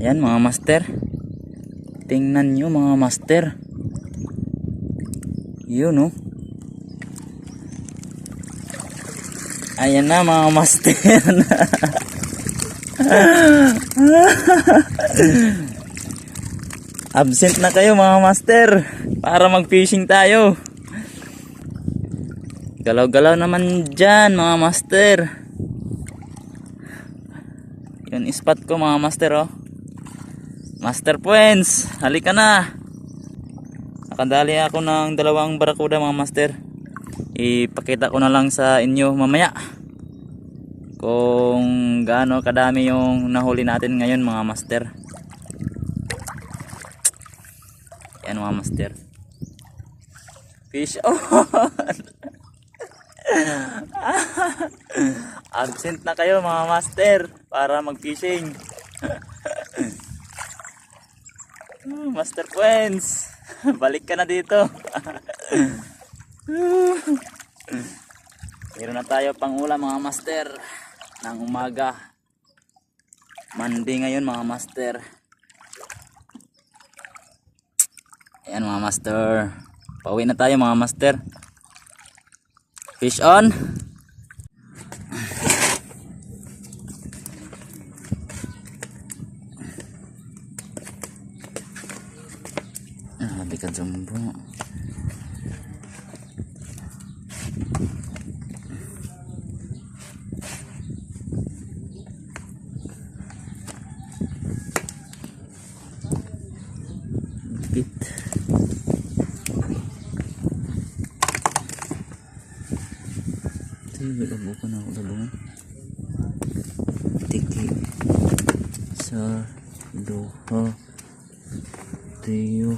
Ayan mga master. Tingnan nyo mga master. Yun oh. Ayan na mga master. Absent na kayo mga master para mag-fishing tayo. Galaw-galaw naman dyan mga master. Yun spot ko mga master oh. Master Puens, halika na. Nakadali ako ng 2 barakuda mga master. Ipakita ko na lang sa inyo mamaya kung gaano kadami yung nahuli natin ngayon mga master. Yan mga master. Fish on. Absent na kayo mga master para mag-fishing. Master Puens, balik ka na dito. Meron na tayo pang ulam mga master ng umaga. Monday ngayon mga master. Ayan mga master, pauwi na tayo mga master. Fish on. Ikan jumbo. Bit. Labo ko na ako labungan. Tiki sa duha tiyo